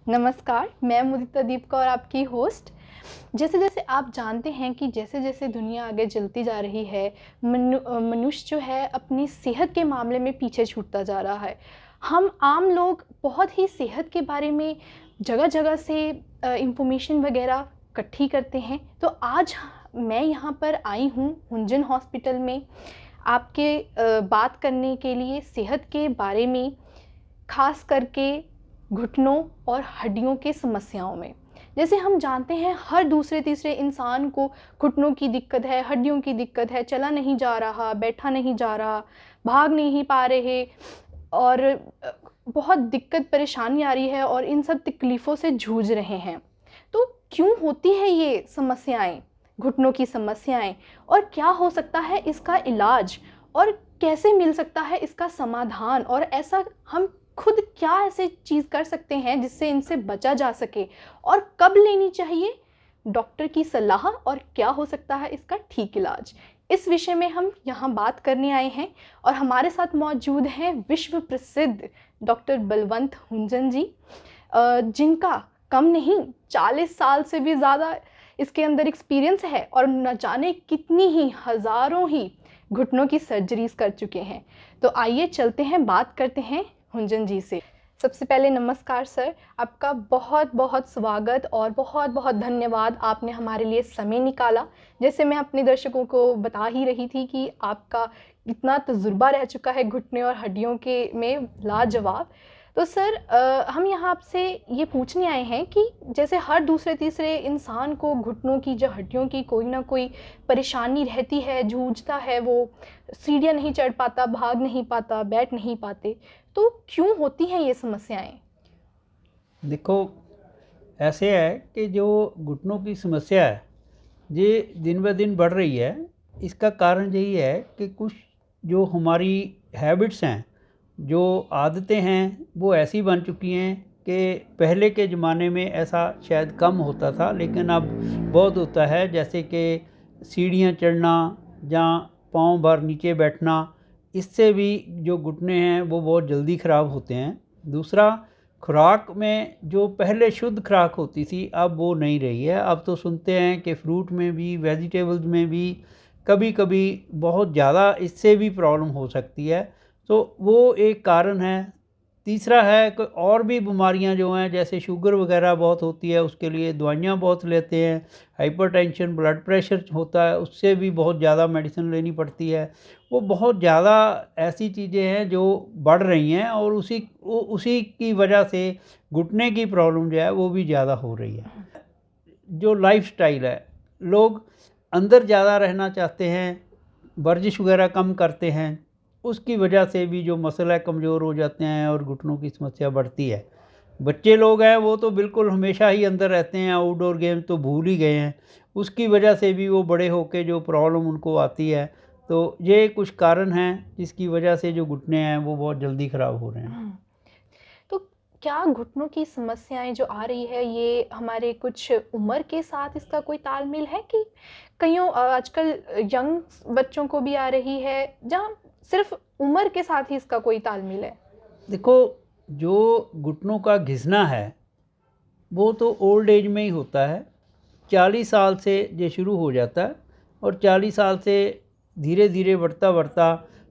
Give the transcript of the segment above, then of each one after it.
नमस्कार, मैं मुदिता दीप और आपकी होस्ट। जैसे जैसे आप जानते हैं कि जैसे जैसे दुनिया आगे चलती जा रही है, मनुष्य जो है अपनी सेहत के मामले में पीछे छूटता जा रहा है। हम आम लोग बहुत ही सेहत के बारे में जगह जगह से इंफॉर्मेशन वगैरह इकट्ठी करते हैं। तो आज मैं यहाँ पर आई हूँ हुंजन हॉस्पिटल में आपके बात करने के लिए सेहत के बारे में, खास करके घुटनों और हड्डियों की समस्याओं में। जैसे हम जानते हैं हर दूसरे तीसरे इंसान को घुटनों की दिक्कत है, हड्डियों की दिक्कत है, चला नहीं जा रहा, बैठा नहीं जा रहा, भाग नहीं पा रहे और बहुत दिक्कत परेशानी आ रही है और इन सब तकलीफ़ों से जूझ रहे हैं। तो क्यों होती है ये समस्याएं, घुटनों की समस्याएं, और क्या हो सकता है इसका इलाज, और कैसे मिल सकता है इसका समाधान, और ऐसा हम खुद क्या ऐसे चीज़ कर सकते हैं जिससे इनसे बचा जा सके, और कब लेनी चाहिए डॉक्टर की सलाह, और क्या हो सकता है इसका ठीक इलाज। इस विषय में हम यहाँ बात करने आए हैं और हमारे साथ मौजूद हैं विश्व प्रसिद्ध डॉक्टर बलवंत हुंजन जी, जिनका कम नहीं 40 साल से भी ज़्यादा इसके अंदर एक्सपीरियंस है और न जाने कितनी ही हज़ारों ही घुटनों की सर्जरीज कर चुके हैं। तो आइए चलते हैं, बात करते हैं हुंजन जी से। सबसे पहले नमस्कार सर, आपका बहुत बहुत स्वागत और बहुत बहुत धन्यवाद, आपने हमारे लिए समय निकाला। जैसे मैं अपने दर्शकों को बता ही रही थी कि आपका इतना तजुर्बा रह चुका है घुटने और हड्डियों के में, लाजवाब। तो सर हम यहाँ आपसे ये पूछने आए हैं कि जैसे हर दूसरे तीसरे इंसान को घुटनों की, जो हड्डियों की कोई ना कोई परेशानी रहती है, जूझता है, वो सीढ़ियाँ नहीं चढ़ पाता, भाग नहीं पाता, बैठ नहीं पाते। तो क्यों होती हैं ये समस्याएं? देखो, ऐसे है कि जो घुटनों की समस्या है ये दिन ब दिन बढ़ रही है। इसका कारण यही है कि कुछ जो हमारी हैबिट्स हैं, जो आदतें हैं, वो ऐसी बन चुकी हैं कि पहले के ज़माने में ऐसा शायद कम होता था, लेकिन अब बहुत होता है। जैसे कि सीढ़ियाँ चढ़ना या पाँव भर नीचे बैठना, इससे भी जो घुटने हैं वो बहुत जल्दी ख़राब होते हैं। दूसरा, खुराक में जो पहले शुद्ध खुराक होती थी अब वो नहीं रही है। अब तो सुनते हैं कि फ्रूट में भी, वेजिटेबल्स में भी कभी कभी बहुत ज़्यादा इससे भी प्रॉब्लम हो सकती है, तो वो एक कारण है। तीसरा है कि और भी बीमारियां जो हैं, जैसे शुगर वगैरह बहुत होती है, उसके लिए दवाइयां बहुत लेते हैं। हाइपरटेंशन, ब्लड प्रेशर होता है, उससे भी बहुत ज़्यादा मेडिसिन लेनी पड़ती है। वो बहुत ज़्यादा ऐसी चीज़ें हैं जो बढ़ रही हैं और उसी की वजह से घुटने की प्रॉब्लम जो है वो भी ज़्यादा हो रही है। जो लाइफस्टाइल है, लोग अंदर ज़्यादा रहना चाहते हैं, वर्जिश वगैरह कम करते हैं, उसकी वजह से भी जो मसल है कमज़ोर हो जाते हैं और घुटनों की समस्या बढ़ती है। बच्चे लोग हैं वो तो बिल्कुल हमेशा ही अंदर रहते हैं, आउटडोर गेम तो भूल ही गए हैं, उसकी वजह से भी वो बड़े होके जो प्रॉब्लम उनको आती है। तो ये कुछ कारण हैं जिसकी वजह से जो घुटने हैं वो बहुत जल्दी ख़राब हो रहे हैं। तो क्या घुटनों की समस्याएं जो आ रही है, ये हमारे कुछ उम्र के साथ इसका कोई तालमेल है कि कईयों आजकल यंग बच्चों को भी आ रही है, जहाँ सिर्फ उम्र के साथ ही इसका कोई तालमेल है? देखो, जो घुटनों का घिसना है वो तो ओल्ड एज में ही होता है। 40 साल से ये शुरू हो जाता है और 40 साल से धीरे धीरे बढ़ता बढ़ता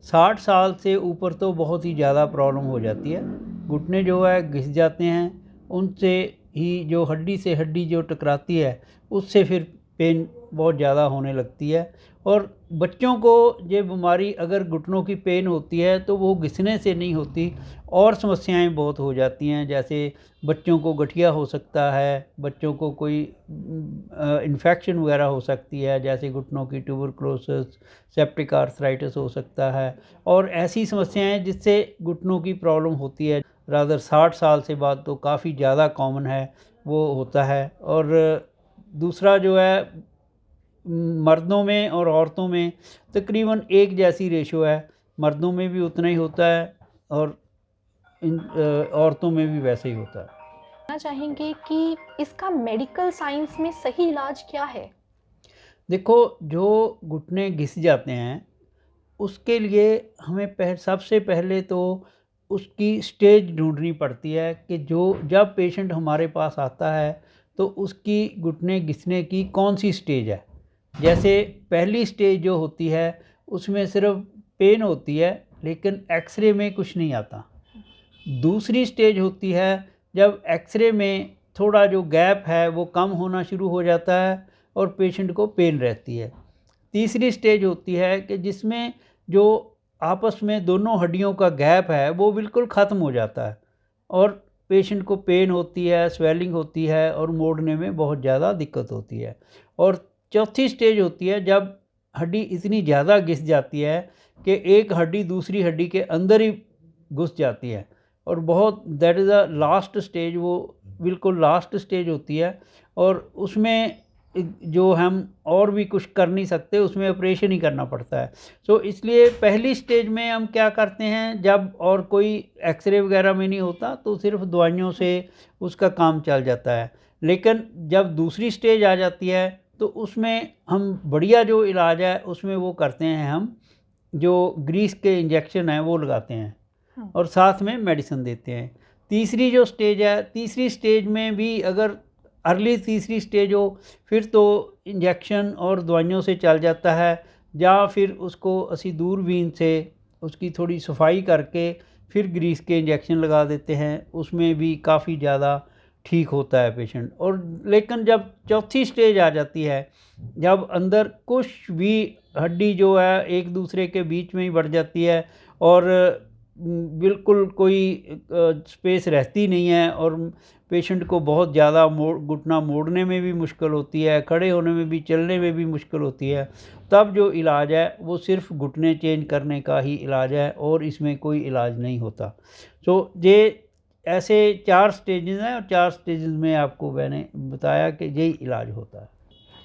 60 साल से ऊपर तो बहुत ही ज़्यादा प्रॉब्लम हो जाती है। घुटने जो है घिस जाते हैं, उनसे ही जो हड्डी से हड्डी जो टकराती है उससे फिर पेन बहुत ज़्यादा होने लगती है। और बच्चों को ये बीमारी अगर घुटनों की पेन होती है तो वो घिसने से नहीं होती, और समस्याएं बहुत हो जाती हैं। जैसे बच्चों को गठिया हो सकता है, बच्चों को कोई इन्फेक्शन वगैरह हो सकती है, जैसे घुटनों की ट्यूबरक्लोसिस, सेप्टिक आर्थराइटिस हो सकता है, और ऐसी समस्याएं जिससे घुटनों की प्रॉब्लम होती है। रादर 60 साल से बाद तो काफ़ी ज़्यादा कॉमन है, वो होता है। और दूसरा जो है, मर्दों में और औरतों में तकरीबन एक जैसी रेशो है, मर्दों में भी उतना ही होता है और औरतों में भी वैसे ही होता है। जानना चाहेंगे कि इसका मेडिकल साइंस में सही इलाज क्या है? देखो, जो घुटने घिस जाते हैं उसके लिए हमें सबसे पहले तो उसकी स्टेज ढूंढनी पड़ती है कि जब पेशेंट हमारे पास आता है तो उसकी घुटने घिसने की कौन सी स्टेज है। जैसे पहली स्टेज जो होती है उसमें सिर्फ पेन होती है लेकिन एक्सरे में कुछ नहीं आता। दूसरी स्टेज होती है जब एक्सरे में थोड़ा जो गैप है वो कम होना शुरू हो जाता है और पेशेंट को पेन रहती है। तीसरी स्टेज होती है कि जिसमें जो आपस में दोनों हड्डियों का गैप है वो बिल्कुल ख़त्म हो जाता है और पेशेंट को पेन होती है, स्वेलिंग होती है और मोड़ने में बहुत ज़्यादा दिक्कत होती है। और चौथी स्टेज होती है जब हड्डी इतनी ज़्यादा घिस जाती है कि एक हड्डी दूसरी हड्डी के अंदर ही घुस जाती है और बहुत that is the last stage, वो बिल्कुल लास्ट स्टेज होती है और उसमें जो हम और भी कुछ कर नहीं सकते, उसमें ऑपरेशन ही करना पड़ता है। सो इसलिए पहली स्टेज में हम क्या करते हैं, जब और कोई एक्सरे वगैरह में नहीं होता तो सिर्फ दवाइयों से उसका काम चल जाता है। लेकिन जब दूसरी स्टेज आ जाती है तो उसमें हम बढ़िया जो इलाज है उसमें वो करते हैं, हम जो ग्रीस के इंजेक्शन हैं वो लगाते हैं और साथ में मेडिसिन देते हैं। तीसरी जो स्टेज है, तीसरी स्टेज में भी अगर अर्ली तीसरी स्टेज हो फिर तो इंजेक्शन और दवाइयों से चल जाता है, या फिर उसको असी दूरबीन से उसकी थोड़ी सफाई करके फिर ग्रीस के इंजेक्शन लगा देते हैं, उसमें भी काफ़ी ज़्यादा ठीक होता है पेशेंट। और लेकिन जब चौथी स्टेज आ जाती है, जब अंदर कुछ भी हड्डी जो है एक दूसरे के बीच में ही बढ़ जाती है और बिल्कुल कोई स्पेस रहती नहीं है और पेशेंट को बहुत ज़्यादा घुटना मोड़ने में भी मुश्किल होती है, खड़े होने में भी, चलने में भी मुश्किल होती है, तब जो इलाज है वो सिर्फ घुटने चेंज करने का ही इलाज है और इसमें कोई इलाज नहीं होता। सो ये ऐसे 4 स्टेजेस हैं और 4 स्टेजेस में आपको मैंने बताया कि यही इलाज होता है।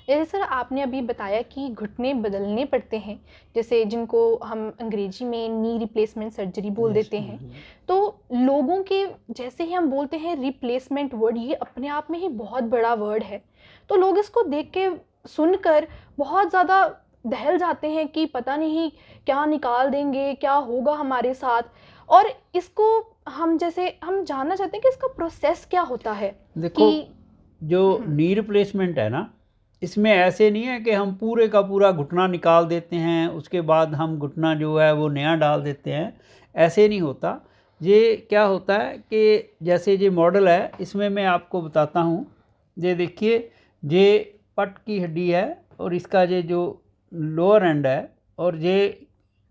जैसे सर आपने अभी बताया कि घुटने बदलने पड़ते हैं, जैसे जिनको हम अंग्रेजी में नी रिप्लेसमेंट सर्जरी बोल देते हैं, तो लोगों के जैसे ही हम बोलते हैं रिप्लेसमेंट वर्ड, ये अपने आप में ही बहुत बड़ा वर्ड है, तो लोग इसको देख के सुनकर बहुत ज़्यादा दहल जाते हैं कि पता नहीं क्या निकाल देंगे, क्या होगा हमारे साथ। और इसको हम जानना चाहते हैं कि इसका प्रोसेस क्या होता है। देखो, जो नी रिप्लेसमेंट है ना, इसमें ऐसे नहीं है कि हम पूरे का पूरा घुटना निकाल देते हैं उसके बाद हम घुटना जो है वो नया डाल देते हैं, ऐसे नहीं होता। ये क्या होता है कि जैसे ये मॉडल है इसमें मैं आपको बताता हूँ। ये देखिए, ये पट की हड्डी है और इसका ये जो लोअर एंड है और ये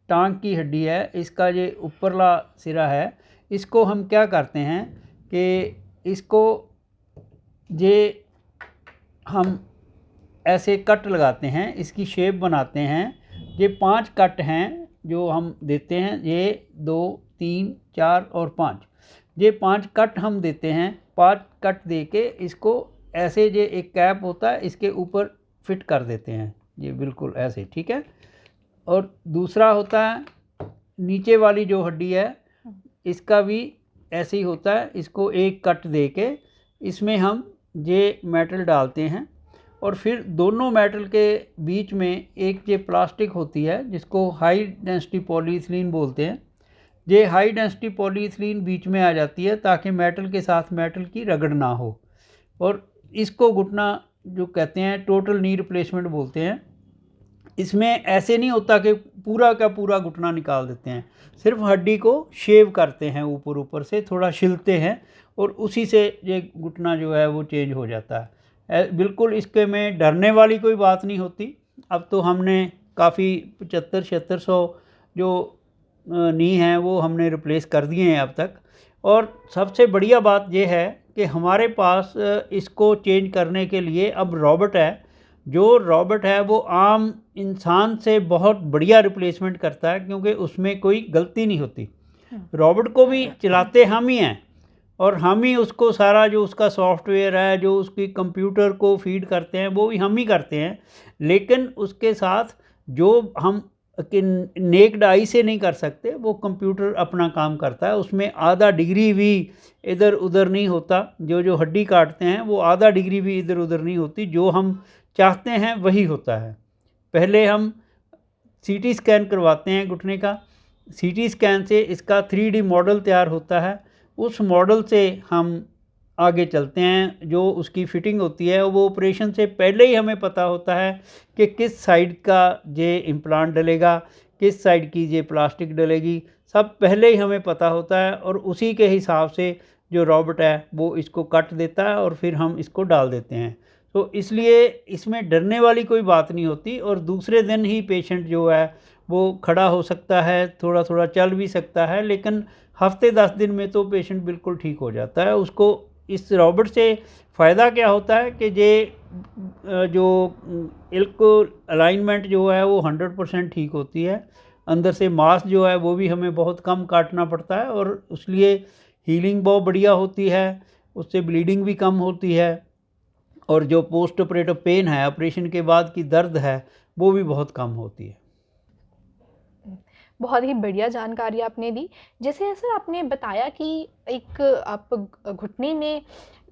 टांग की हड्डी है, इसका ये ऊपरला सिरा है। इसको हम क्या करते हैं कि इसको ये हम ऐसे कट लगाते हैं, इसकी शेप बनाते हैं। ये 5 कट हैं जो हम देते हैं, ये 2, 3, 4 और 5। ये 5 कट हम देते हैं। 5 कट दे के इसको ऐसे, ये एक कैप होता है इसके ऊपर फिट कर देते हैं, ये बिल्कुल ऐसे, ठीक है। और दूसरा होता है नीचे वाली जो हड्डी है इसका भी ऐसे ही होता है, इसको एक कट दे के इसमें हम ये मेटल डालते हैं और फिर दोनों मेटल के बीच में एक ये प्लास्टिक होती है जिसको हाई डेंसिटी पॉलीइथीलीन बोलते हैं। ये हाई डेंसिटी पॉलीइथीलीन बीच में आ जाती है ताकि मेटल के साथ मेटल की रगड़ ना हो, और इसको घुटना जो कहते हैं टोटल नी रिप्लेसमेंट बोलते हैं। इसमें ऐसे नहीं होता कि पूरा का पूरा घुटना निकाल देते हैं, सिर्फ हड्डी को शेव करते हैं, ऊपर ऊपर से थोड़ा छिलते हैं और उसी से ये घुटना जो है वो चेंज हो जाता है। बिल्कुल इसके में डरने वाली कोई बात नहीं होती। अब तो हमने काफ़ी 75-7600 जो नी हैं वो हमने रिप्लेस कर दिए हैं अब तक। और सबसे बढ़िया बात ये है कि हमारे पास इसको चेंज करने के लिए अब रोबोट है। जो रोबोट है वो आम इंसान से बहुत बढ़िया रिप्लेसमेंट करता है क्योंकि उसमें कोई गलती नहीं होती। रोबोट को भी चलाते हम ही हैं और हम ही उसको सारा जो उसका सॉफ्टवेयर है, जो उसकी कंप्यूटर को फीड करते हैं, वो भी हम ही करते हैं। लेकिन उसके साथ जो हम नेक्ड आई से नहीं कर सकते, वो कंप्यूटर अपना काम करता है। उसमें आधा डिग्री भी इधर उधर नहीं होता। जो हड्डी काटते हैं वो आधा डिग्री भी इधर उधर नहीं होती, जो हम चाहते हैं वही होता है। पहले हम सीटी स्कैन करवाते हैं घुटने का, सीटी स्कैन से इसका 3D मॉडल तैयार होता है। उस मॉडल से हम आगे चलते हैं। जो उसकी फ़िटिंग होती है वो ऑपरेशन से पहले ही हमें पता होता है कि किस साइड का ये इम्प्लांट डलेगा, किस साइड की ये प्लास्टिक डलेगी, सब पहले ही हमें पता होता है और उसी के हिसाब से जो रोबोट है वो इसको कट देता है और फिर हम इसको डाल देते हैं। तो इसलिए इसमें डरने वाली कोई बात नहीं होती और दूसरे दिन ही पेशेंट जो है वो खड़ा हो सकता है, थोड़ा थोड़ा चल भी सकता है, लेकिन हफ्ते 10 दिन में तो पेशेंट बिल्कुल ठीक हो जाता है। उसको इस रोबोट से फ़ायदा क्या होता है कि ये जो इल्क अलाइनमेंट जो है वो 100% ठीक होती है। अंदर से मांस जो है वो भी हमें बहुत कम काटना पड़ता है और इसलिए हीलिंग बहुत बढ़िया होती है, उससे ब्लीडिंग भी कम होती है और जो पोस्ट ऑपरेटिव पेन है, ऑपरेशन के बाद की दर्द है, वो भी बहुत कम होती है। बहुत ही बढ़िया जानकारी आपने दी। जैसे सर आपने बताया कि एक आप घुटने में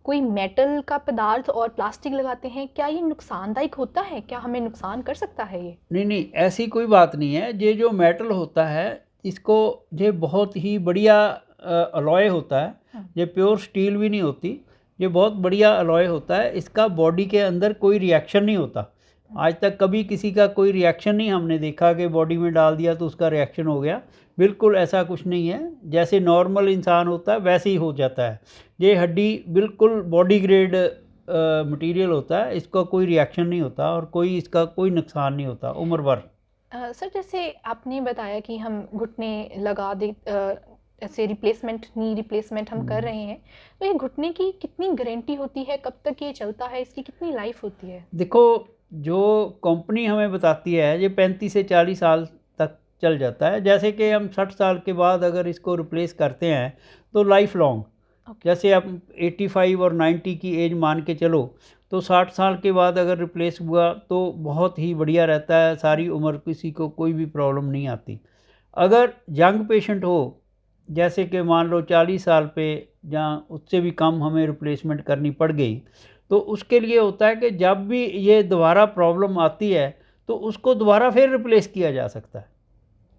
कोई मेटल का पदार्थ और प्लास्टिक लगाते हैं, क्या ये नुकसानदायक होता है? क्या हमें नुकसान कर सकता है ये? नहीं, नहीं, ऐसी कोई बात नहीं है। ये जो मेटल होता है, इसको ये बहुत ही बढ़िया अलॉय होता है। ये प्योर स्टील भी नहीं होती, ये बहुत बढ़िया अलॉय होता है। इसका बॉडी के अंदर कोई रिएक्शन नहीं होता। आज तक कभी किसी का कोई रिएक्शन नहीं हमने देखा कि बॉडी में डाल दिया तो उसका रिएक्शन हो गया। बिल्कुल ऐसा कुछ नहीं है। जैसे नॉर्मल इंसान होता है वैसे ही हो जाता है। ये हड्डी बिल्कुल बॉडी ग्रेड मटेरियल होता है, इसका कोई रिएक्शन नहीं होता और कोई इसका कोई नुकसान नहीं होता उम्र भर। सर जैसे आपने बताया कि हम घुटने लगा दे ऐसे रिप्लेसमेंट, नी रिप्लेसमेंट हम कर रहे हैं, तो ये घुटने की कितनी गारंटी होती है? कब तक ये चलता है? इसकी कितनी लाइफ होती है? देखो, जो कंपनी हमें बताती है ये 35 से 40 साल तक चल जाता है। जैसे कि हम 60 साल के बाद अगर इसको रिप्लेस करते हैं तो लाइफ लॉन्ग, जैसे आप 85 और 90 की एज मान के चलो तो 60 साल के बाद अगर रिप्लेस हुआ तो बहुत ही बढ़िया रहता है। सारी उम्र किसी को कोई भी प्रॉब्लम नहीं आती। अगर यंग पेशेंट हो, जैसे कि मान लो 40 साल पे या उससे भी कम हमें रिप्लेसमेंट करनी पड़ गई, तो उसके लिए होता है कि जब भी ये दोबारा प्रॉब्लम आती है तो उसको दोबारा फिर रिप्लेस किया जा सकता है।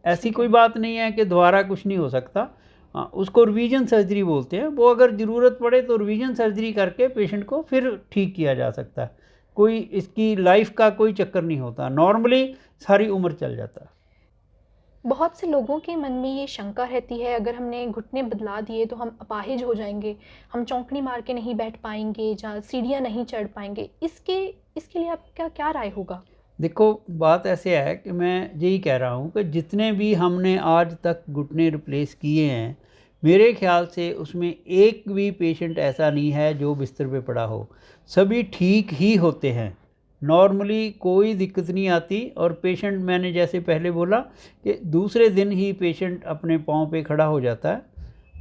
ऐसी कोई बात नहीं है कि दोबारा कुछ नहीं हो सकता। हाँ, उसको रिवीजन सर्जरी बोलते हैं। वो अगर ज़रूरत पड़े तो रिवीजन सर्जरी करके पेशेंट को फिर ठीक किया जा सकता है। कोई इसकी लाइफ का कोई चक्कर नहीं होता, नॉर्मली सारी उम्र चल जाता है। बहुत से लोगों के मन में ये शंका रहती है, अगर हमने घुटने बदला दिए तो हम अपाहिज हो जाएंगे, हम चौंकड़ी मार के नहीं बैठ पाएंगे, जहाँ सीढ़ियाँ नहीं चढ़ पाएंगे। इसके इसके लिए आपका क्या राय होगा? देखो, बात ऐसे है कि मैं यही कह रहा हूँ कि जितने भी हमने आज तक घुटने रिप्लेस किए हैं, मेरे ख्याल से उसमें एक भी पेशेंट ऐसा नहीं है जो बिस्तर पे पड़ा हो। सभी ठीक ही होते हैं, नॉर्मली कोई दिक्कत नहीं आती। और पेशेंट, मैंने जैसे पहले बोला कि दूसरे दिन ही पेशेंट अपने पाँव पे खड़ा हो जाता है,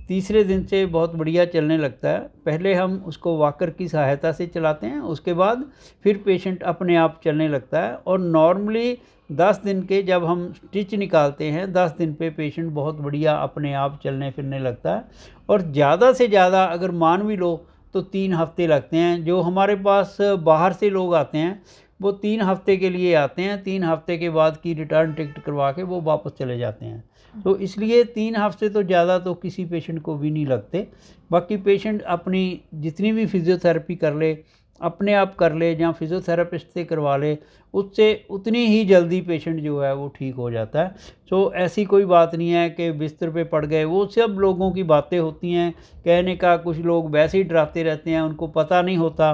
तीसरे दिन से बहुत बढ़िया चलने लगता है। पहले हम उसको वॉकर की सहायता से चलाते हैं, उसके बाद फिर पेशेंट अपने आप चलने लगता है। और नॉर्मली 10 दिन के जब हम स्टिच निकालते हैं, 10 दिन पे पेशेंट बहुत बढ़िया अपने आप चलने फिरने लगता है। और ज़्यादा से ज़्यादा अगर मान भी लो तो 3 हफ्ते लगते हैं। जो हमारे पास बाहर से लोग आते हैं वो 3 हफ्ते के लिए आते हैं, 3 हफ्ते के बाद की रिटर्न टिकट करवा के वो वापस चले जाते हैं। तो इसलिए 3 हफ्ते तो ज़्यादा तो किसी पेशेंट को भी नहीं लगते। बाकी पेशेंट अपनी जितनी भी फिज़ियोथेरेपी कर ले, अपने आप कर ले या फिज़ियोथेरेपिस्ट से करवा ले, उससे उतनी ही जल्दी पेशेंट जो है वो ठीक हो जाता है। तो ऐसी कोई बात नहीं है कि बिस्तर पे पड़ गए, वो सब लोगों की बातें होती हैं कहने का। कुछ लोग वैसे ही डराते रहते हैं, उनको पता नहीं होता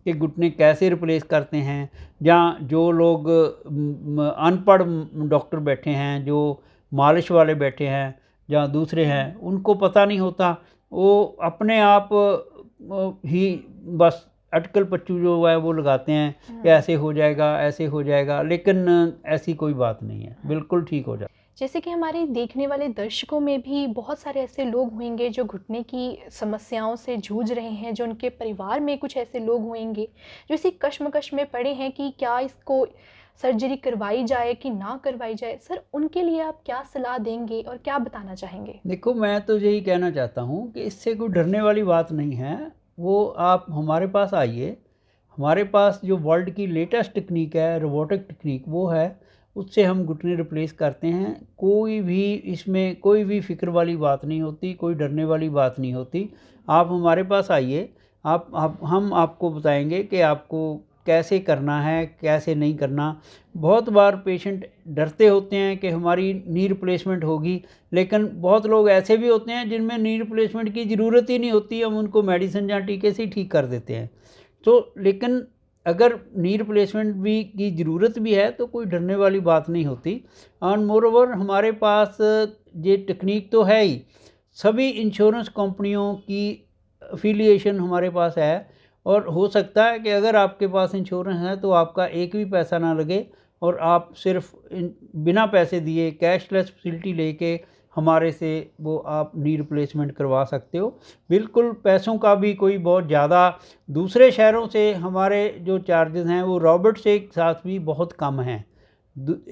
कि घुटने कैसे रिप्लेस करते हैं। या जो लोग अनपढ़ डॉक्टर बैठे हैं, जो मालिश वाले बैठे हैं या दूसरे हैं, उनको पता नहीं होता। वो अपने आप ही बस अटकल पच्चू जो है वो लगाते हैं कि ऐसे हो जाएगा, ऐसे हो जाएगा, लेकिन ऐसी कोई बात नहीं है, बिल्कुल ठीक हो जाएगा। जैसे कि हमारे देखने वाले दर्शकों में भी बहुत सारे ऐसे लोग होंगे जो घुटने की समस्याओं से जूझ रहे हैं, जो उनके परिवार में कुछ ऐसे लोग होंगे जो इसी कश्मकश में पड़े हैं कि क्या इसको सर्जरी करवाई जाए कि ना करवाई जाए। सर, उनके लिए आप क्या सलाह देंगे और क्या बताना चाहेंगे? देखो, मैं तो यही कहना चाहता हूँ कि इससे कोई डरने वाली बात नहीं है। वो आप हमारे पास आइए, हमारे पास जो वर्ल्ड की लेटेस्ट टेक्निक है, रोबोटिक टेक्निक, वो है। उससे हम घुटने रिप्लेस करते हैं। कोई भी इसमें कोई भी फ़िक्र वाली बात नहीं होती, कोई डरने वाली बात नहीं होती। आप हमारे पास आइए, आप हम आपको बताएंगे कि आपको कैसे करना है, कैसे नहीं करना। बहुत बार पेशेंट डरते होते हैं कि हमारी नी रिप्लेसमेंट होगी, लेकिन बहुत लोग ऐसे भी होते हैं जिनमें नी रिप्लेसमेंट की ज़रूरत ही नहीं होती, हम उनको मेडिसिन या टीके से ही ठीक कर देते हैं। तो लेकिन अगर नी रिप्लेसमेंट भी की ज़रूरत भी है तो कोई डरने वाली बात नहीं होती। एंड मोर ओवर हमारे पास ये टेक्निक तो है ही, सभी इंश्योरेंस कंपनियों की अफिलिएशन हमारे पास है, और हो सकता है कि अगर आपके पास इंश्योरेंस है तो आपका एक भी पैसा ना लगे और आप सिर्फ बिना पैसे दिए कैशलेस फैसिलिटी लेके हमारे से वो आप नी रिप्लेसमेंट करवा सकते हो। बिल्कुल पैसों का भी कोई बहुत ज़्यादा, दूसरे शहरों से हमारे जो चार्जेस हैं वो रॉबर्ट से साथ भी बहुत कम हैं।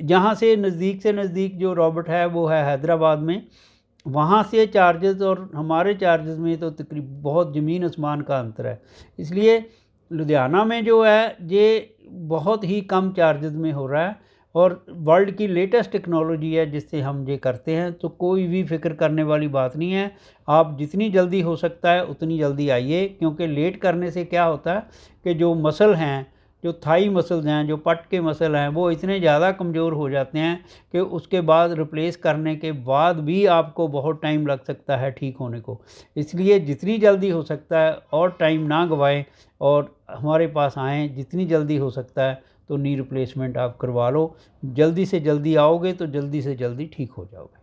जहाँ से नज़दीक जो रॉबर्ट है वो है हैदराबाद में, वहाँ से चार्जेस और हमारे चार्जेस में तो तकरीबन बहुत ज़मीन आसमान का अंतर है। इसलिए लुधियाना में जो है ये बहुत ही कम चार्जेस में हो रहा है, और वर्ल्ड की लेटेस्ट टेक्नोलॉजी है जिससे हम ये करते हैं, तो कोई भी फ़िक्र करने वाली बात नहीं है। आप जितनी जल्दी हो सकता है उतनी जल्दी आइए, क्योंकि लेट करने से क्या होता है कि जो मसल हैं, जो थाई मसल्स हैं, जो पट के मसल हैं, वो इतने ज़्यादा कमज़ोर हो जाते हैं कि उसके बाद रिप्लेस करने के बाद भी आपको बहुत टाइम लग सकता है ठीक होने को। इसलिए जितनी जल्दी हो सकता है और टाइम ना गंवाएं और हमारे पास आएँ, जितनी जल्दी हो सकता है तो नी रिप्लेसमेंट आप करवा लो। जल्दी से जल्दी आओगे तो जल्दी से जल्दी ठीक हो जाओगे।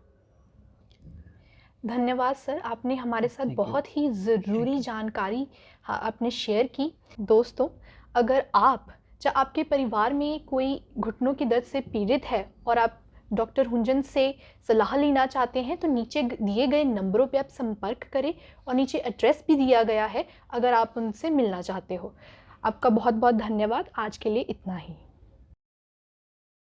धन्यवाद सर, आपने हमारे साथ थैंक यू। बहुत ही ज़रूरी जानकारी आपने शेयर की। दोस्तों, अगर आप या आपके परिवार में कोई घुटनों की दर्द से पीड़ित है और आप डॉक्टर हुंजन से सलाह लेना चाहते हैं, तो नीचे दिए गए नंबरों पे आप संपर्क करें, और नीचे एड्रेस भी दिया गया है अगर आप उनसे मिलना चाहते हो। आपका बहुत बहुत धन्यवाद। आज के लिए इतना ही।